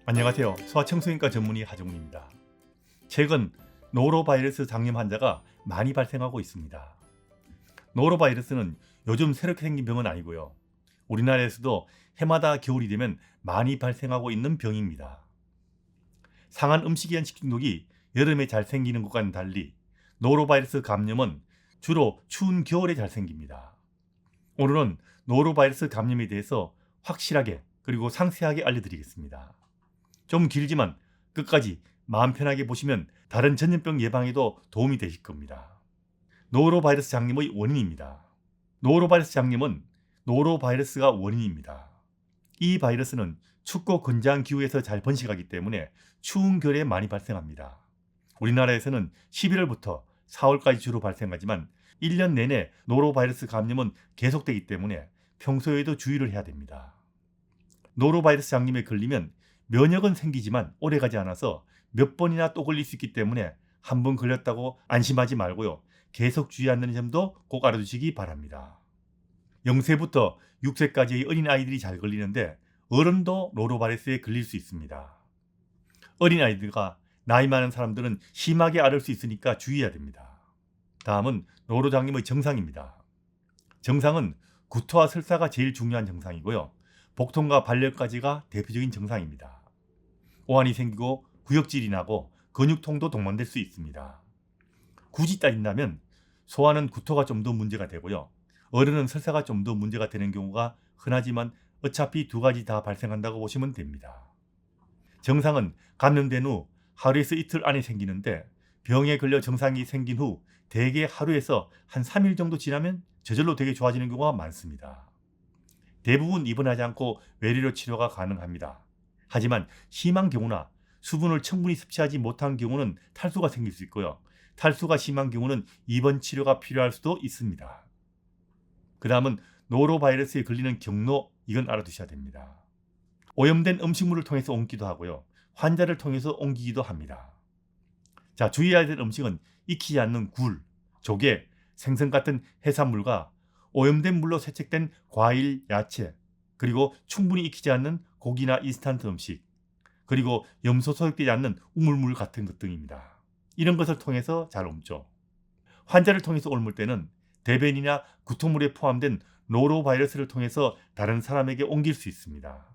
안녕하세요. 소아청소년과 전문의 하정우입니다. 최근 노로바이러스 장염 환자가 많이 발생하고 있습니다. 노로바이러스는 요즘 새롭게 생긴 병은 아니고요. 우리나라에서도 해마다 겨울이 되면 많이 발생하고 있는 병입니다. 상한 음식에 한 식중독이 여름에 잘 생기는 것과는 달리 노로바이러스 감염은 주로 추운 겨울에 잘 생깁니다. 오늘은 노로바이러스 감염에 대해서 확실하게 그리고 상세하게 알려드리겠습니다. 좀 길지만 끝까지 마음 편하게 보시면 다른 전염병 예방에도 도움이 되실 겁니다. 노로바이러스 장염의 원인입니다. 노로바이러스 장염은 노로바이러스가 원인입니다. 이 바이러스는 춥고 건조한 기후에서 잘 번식하기 때문에 추운 겨울에 많이 발생합니다. 우리나라에서는 11월부터 4월까지 주로 발생하지만 1년 내내 노로바이러스 감염은 계속되기 때문에 평소에도 주의를 해야 됩니다. 노로바이러스 장염에 걸리면 면역은 생기지만 오래가지 않아서 몇 번이나 또 걸릴 수 있기 때문에 한 번 걸렸다고 안심하지 말고요. 계속 주의한다는 점도 꼭 알아두시기 바랍니다. 0세부터 6세까지의 어린아이들이 잘 걸리는데 어른도 노로바이러스에 걸릴 수 있습니다. 어린아이들과 나이 많은 사람들은 심하게 앓을 수 있으니까 주의해야 됩니다. 다음은 노로장염의 정상입니다. 정상은 구토와 설사가 제일 중요한 정상이고요. 복통과 발열까지가 대표적인 정상입니다. 오한이 생기고 구역질이 나고 근육통도 동반될 수 있습니다. 굳이 따진다면 소아는 구토가 좀 더 문제가 되고요. 어른은 설사가 좀 더 문제가 되는 경우가 흔하지만 어차피 두 가지 다 발생한다고 보시면 됩니다. 정상은 감염된 후 하루에서 이틀 안에 생기는데 병에 걸려 정상이 생긴 후 대개 하루에서 한 3일 정도 지나면 저절로 되게 좋아지는 경우가 많습니다. 대부분 입원하지 않고 외래로 치료가 가능합니다. 하지만 심한 경우나 수분을 충분히 섭취하지 못한 경우는 탈수가 생길 수 있고요. 탈수가 심한 경우는 입원 치료가 필요할 수도 있습니다. 그 다음은 노로바이러스에 걸리는 경로, 이건 알아두셔야 됩니다. 오염된 음식물을 통해서 옮기도 하고요. 환자를 통해서 옮기기도 합니다. 자, 주의해야 될 음식은 익히지 않는 굴, 조개, 생선 같은 해산물과 오염된 물로 세척된 과일, 야채, 그리고 충분히 익히지 않는 고기나 인스턴트 음식, 그리고 염소 소독되지 않는 우물물 같은 것 등입니다. 이런 것을 통해서 잘 옮죠. 환자를 통해서 옮을 때는 대변이나 구토물에 포함된 노로바이러스를 통해서 다른 사람에게 옮길 수 있습니다.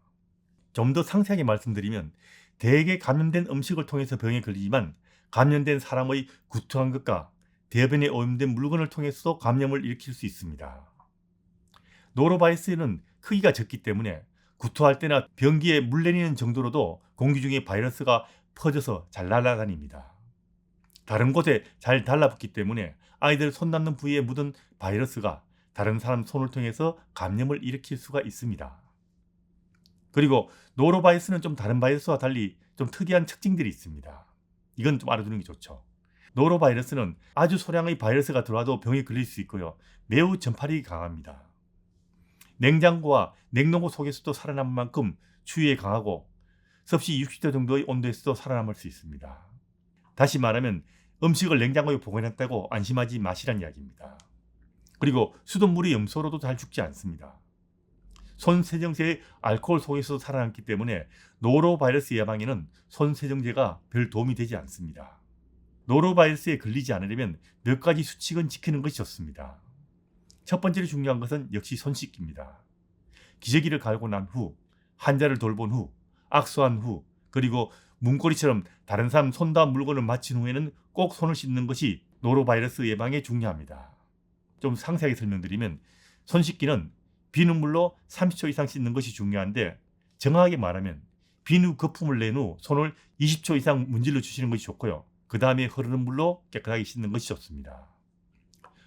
좀 더 상세하게 말씀드리면 대개 감염된 음식을 통해서 병에 걸리지만 감염된 사람의 구토한 것과 대변에 오염된 물건을 통해서 감염을 일으킬 수 있습니다. 노로바이러스는 크기가 적기 때문에 구토할 때나 변기에 물 내리는 정도로도 공기 중에 바이러스가 퍼져서 잘 날아다닙니다. 다른 곳에 잘 달라붙기 때문에 아이들 손 닿는 부위에 묻은 바이러스가 다른 사람 손을 통해서 감염을 일으킬 수가 있습니다. 그리고 노로바이러스는 좀 다른 바이러스와 달리 좀 특이한 특징들이 있습니다. 이건 좀 알아두는 게 좋죠. 노로바이러스는 아주 소량의 바이러스가 들어와도 병에 걸릴 수 있고요. 매우 전파력이 강합니다. 냉장고와 냉동고 속에서도 살아남을 만큼 추위에 강하고 섭씨 60도 정도의 온도에서도 살아남을 수 있습니다. 다시 말하면 음식을 냉장고에 보관했다고 안심하지 마시란 이야기입니다. 그리고 수돗물이 염소로도 잘 죽지 않습니다. 손세정제의 알코올 속에서도 살아남기 때문에 노로바이러스 예방에는 손세정제가 별 도움이 되지 않습니다. 노로바이러스에 걸리지 않으려면 몇 가지 수칙은 지키는 것이 좋습니다. 첫 번째로 중요한 것은 역시 손 씻기입니다. 기저귀를 갈고 난 후, 환자를 돌본 후, 악수한 후, 그리고 문고리처럼 다른 사람 손과 물건을 맞힌 후에는 꼭 손을 씻는 것이 노로바이러스 예방에 중요합니다. 좀 상세하게 설명드리면 손 씻기는 비눗물로 30초 이상 씻는 것이 중요한데 정확하게 말하면 비누 거품을 낸 후 손을 20초 이상 문질러 주시는 것이 좋고요. 그 다음에 흐르는 물로 깨끗하게 씻는 것이 좋습니다.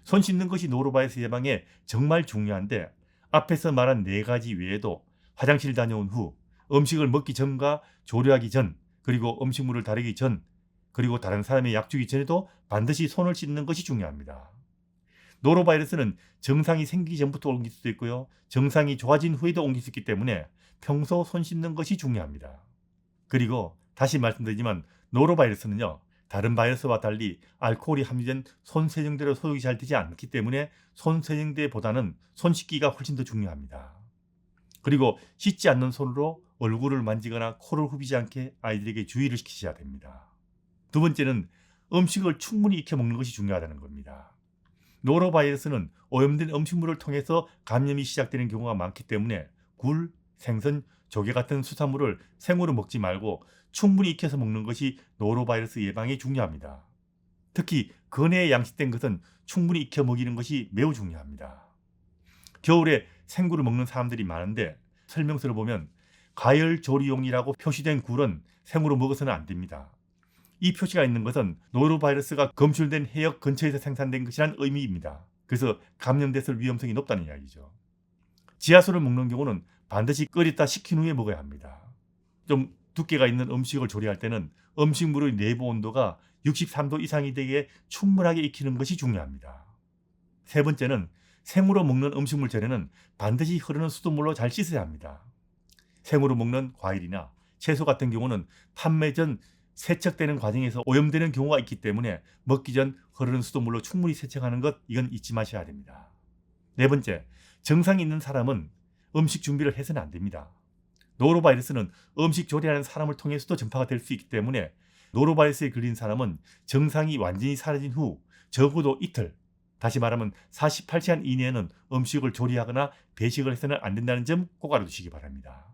손 씻는 것이 노로바이러스 예방에 정말 중요한데 앞에서 말한 4가지 외에도 화장실 다녀온 후, 음식을 먹기 전과 조리하기 전, 그리고 음식물을 다루기 전, 그리고 다른 사람의 약 주기 전에도 반드시 손을 씻는 것이 중요합니다. 노로바이러스는 정상이 생기기 전부터 옮길 수도 있고요. 정상이 좋아진 후에도 옮길 수 있기 때문에 평소 손 씻는 것이 중요합니다. 그리고 다시 말씀드리지만 노로바이러스는요. 다른 바이러스와 달리 알코올이 함유된 손세정제로 소독이 잘 되지 않기 때문에 손세정제보다는 손 씻기가 훨씬 더 중요합니다. 그리고 씻지 않는 손으로 얼굴을 만지거나 코를 후비지 않게 아이들에게 주의를 시키셔야 됩니다. 두 번째는 음식을 충분히 익혀 먹는 것이 중요하다는 겁니다. 노로바이러스는 오염된 음식물을 통해서 감염이 시작되는 경우가 많기 때문에 굴, 생선, 조개 같은 수산물을 생으로 먹지 말고 충분히 익혀서 먹는 것이 노로바이러스 예방에 중요합니다. 특히 근해에 양식된 것은 충분히 익혀 먹이는 것이 매우 중요합니다. 겨울에 생굴을 먹는 사람들이 많은데 설명서를 보면 가열 조리용이라고 표시된 굴은 생으로 먹어서는 안 됩니다. 이 표시가 있는 것은 노로바이러스가 검출된 해역 근처에서 생산된 것이란 의미입니다. 그래서 감염됐을 위험성이 높다는 이야기죠. 지하수를 먹는 경우는 반드시 끓였다 식힌 후에 먹어야 합니다. 좀 두께가 있는 음식을 조리할 때는 음식물의 내부 온도가 63도 이상이 되게 충분하게 익히는 것이 중요합니다. 세 번째는 생으로 먹는 음식물 전에는 반드시 흐르는 수돗물로 잘 씻어야 합니다. 생으로 먹는 과일이나 채소 같은 경우는 판매 전 세척되는 과정에서 오염되는 경우가 있기 때문에 먹기 전 흐르는 수돗물로 충분히 세척하는 것, 이건 잊지 마셔야 됩니다. 네 번째, 증상이 있는 사람은 음식 준비를 해서는 안 됩니다. 노로바이러스는 음식 조리하는 사람을 통해서도 전파가 될 수 있기 때문에 노로바이러스에 걸린 사람은 증상이 완전히 사라진 후 적어도 이틀, 다시 말하면 48시간 이내에는 음식을 조리하거나 배식을 해서는 안 된다는 점 꼭 알아두시기 바랍니다.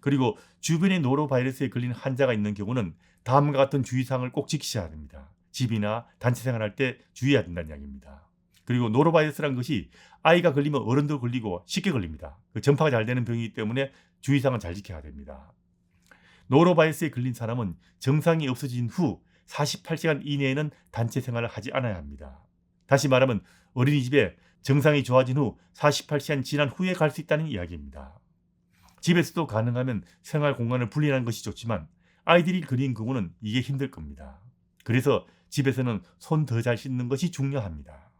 그리고 주변에 노로바이러스에 걸린 환자가 있는 경우는 다음과 같은 주의사항을 꼭 지키셔야 됩니다. 집이나 단체 생활할 때 주의해야 된다는 이야기입니다. 그리고 노로바이러스란 것이 아이가 걸리면 어른도 걸리고 쉽게 걸립니다. 전파가 잘 되는 병이기 때문에 주의사항은 잘 지켜야 됩니다. 노로바이러스에 걸린 사람은 증상이 없어진 후 48시간 이내에는 단체 생활을 하지 않아야 합니다. 다시 말하면 어린이집에 증상이 좋아진 후 48시간 지난 후에 갈 수 있다는 이야기입니다. 집에서도 가능하면 생활 공간을 분리하는 것이 좋지만 아이들이 걸린 경우는 이게 힘들 겁니다. 그래서 집에서는 손 더 잘 씻는 것이 중요합니다.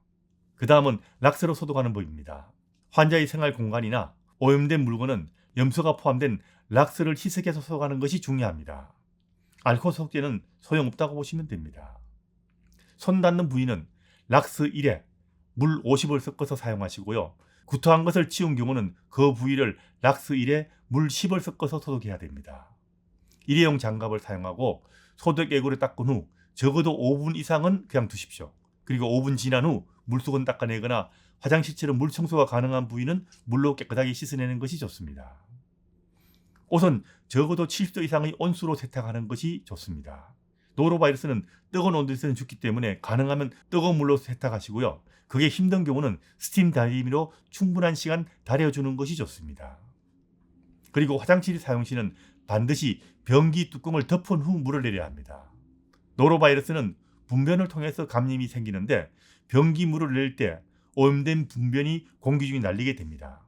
그 다음은 락스로 소독하는 법입니다. 환자의 생활 공간이나 오염된 물건은 염소가 포함된 락스를 희석해서 소독하는 것이 중요합니다. 알코올 소독제는 소용없다고 보시면 됩니다. 손 닿는 부위는 락스 1에 물 50을 섞어서 사용하시고요. 구토한 것을 치운 경우는 그 부위를 락스 1에 물 10을 섞어서 소독해야 됩니다. 일회용 장갑을 사용하고 소독액으로 닦은 후 적어도 5분 이상은 그냥 두십시오. 그리고 5분 지난 후 물속은 닦아내거나 화장실처럼 물 청소가 가능한 부위는 물로 깨끗하게 씻어내는 것이 좋습니다. 옷은 적어도 70도 이상의 온수로 세탁하는 것이 좋습니다. 노로바이러스는 뜨거운 온도에서는 죽기 때문에 가능하면 뜨거운 물로 세탁하시고요. 그게 힘든 경우는 스팀 다리미로 충분한 시간 달여주는 것이 좋습니다. 그리고 화장실 사용 시는 반드시 변기 뚜껑을 덮은 후 물을 내려야 합니다. 노로바이러스는 분변을 통해서 감염이 생기는데 변기물을 낼 때 오염된 분변이 공기 중에 날리게 됩니다.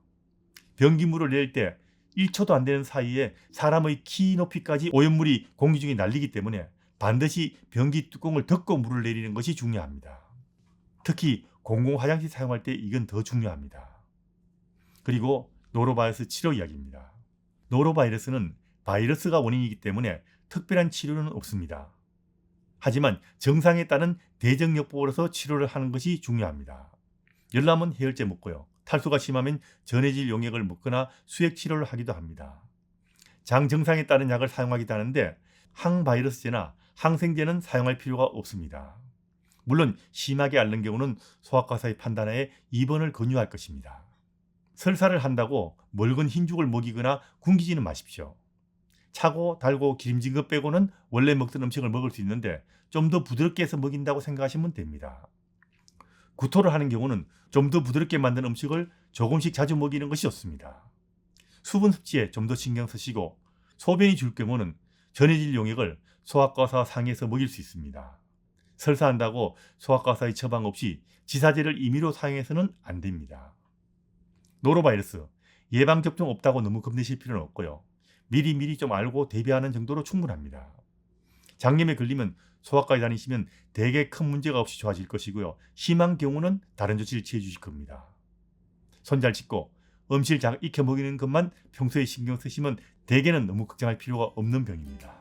변기물을 낼 때 1초도 안 되는 사이에 사람의 키 높이까지 오염물이 공기 중에 날리기 때문에 반드시 변기 뚜껑을 덮고 물을 내리는 것이 중요합니다. 특히 공공 화장실 사용할 때 이건 더 중요합니다. 그리고 노로바이러스 치료 이야기입니다. 노로바이러스는 바이러스가 원인이기 때문에 특별한 치료는 없습니다. 하지만 증상에 따른 대증요법으로서 치료를 하는 것이 중요합니다. 열나면 해열제 먹고요. 탈수가 심하면 전해질 용액을 먹거나 수액 치료를 하기도 합니다. 장 증상에 따른 약을 사용하기도 하는데 항바이러스제나 항생제는 사용할 필요가 없습니다. 물론 심하게 앓는 경우는 소아과사의 판단하에 입원을 권유할 것입니다. 설사를 한다고 멀건 흰죽을 먹이거나 굶기지는 마십시오. 차고 달고 기름진 것 빼고는 원래 먹던 음식을 먹을 수 있는데 좀 더 부드럽게 해서 먹인다고 생각하시면 됩니다. 구토를 하는 경우는 좀 더 부드럽게 만든 음식을 조금씩 자주 먹이는 것이 좋습니다. 수분 섭취에 좀 더 신경 쓰시고 소변이 줄 경우는 전해질 용액을 소아과사 상에서 먹일 수 있습니다. 설사한다고 소아과사의 처방 없이 지사제를 임의로 사용해서는 안 됩니다. 노로바이러스 예방접종 없다고 너무 겁내실 필요는 없고요. 미리 좀 알고 대비하는 정도로 충분합니다. 장염에 걸리면 소아과에 다니시면 대개 큰 문제가 없이 좋아질 것이고요. 심한 경우는 다른 조치를 취해 주실 겁니다. 손 잘 씻고 음식 잘 익혀 먹이는 것만 평소에 신경 쓰시면 대개는 너무 걱정할 필요가 없는 병입니다.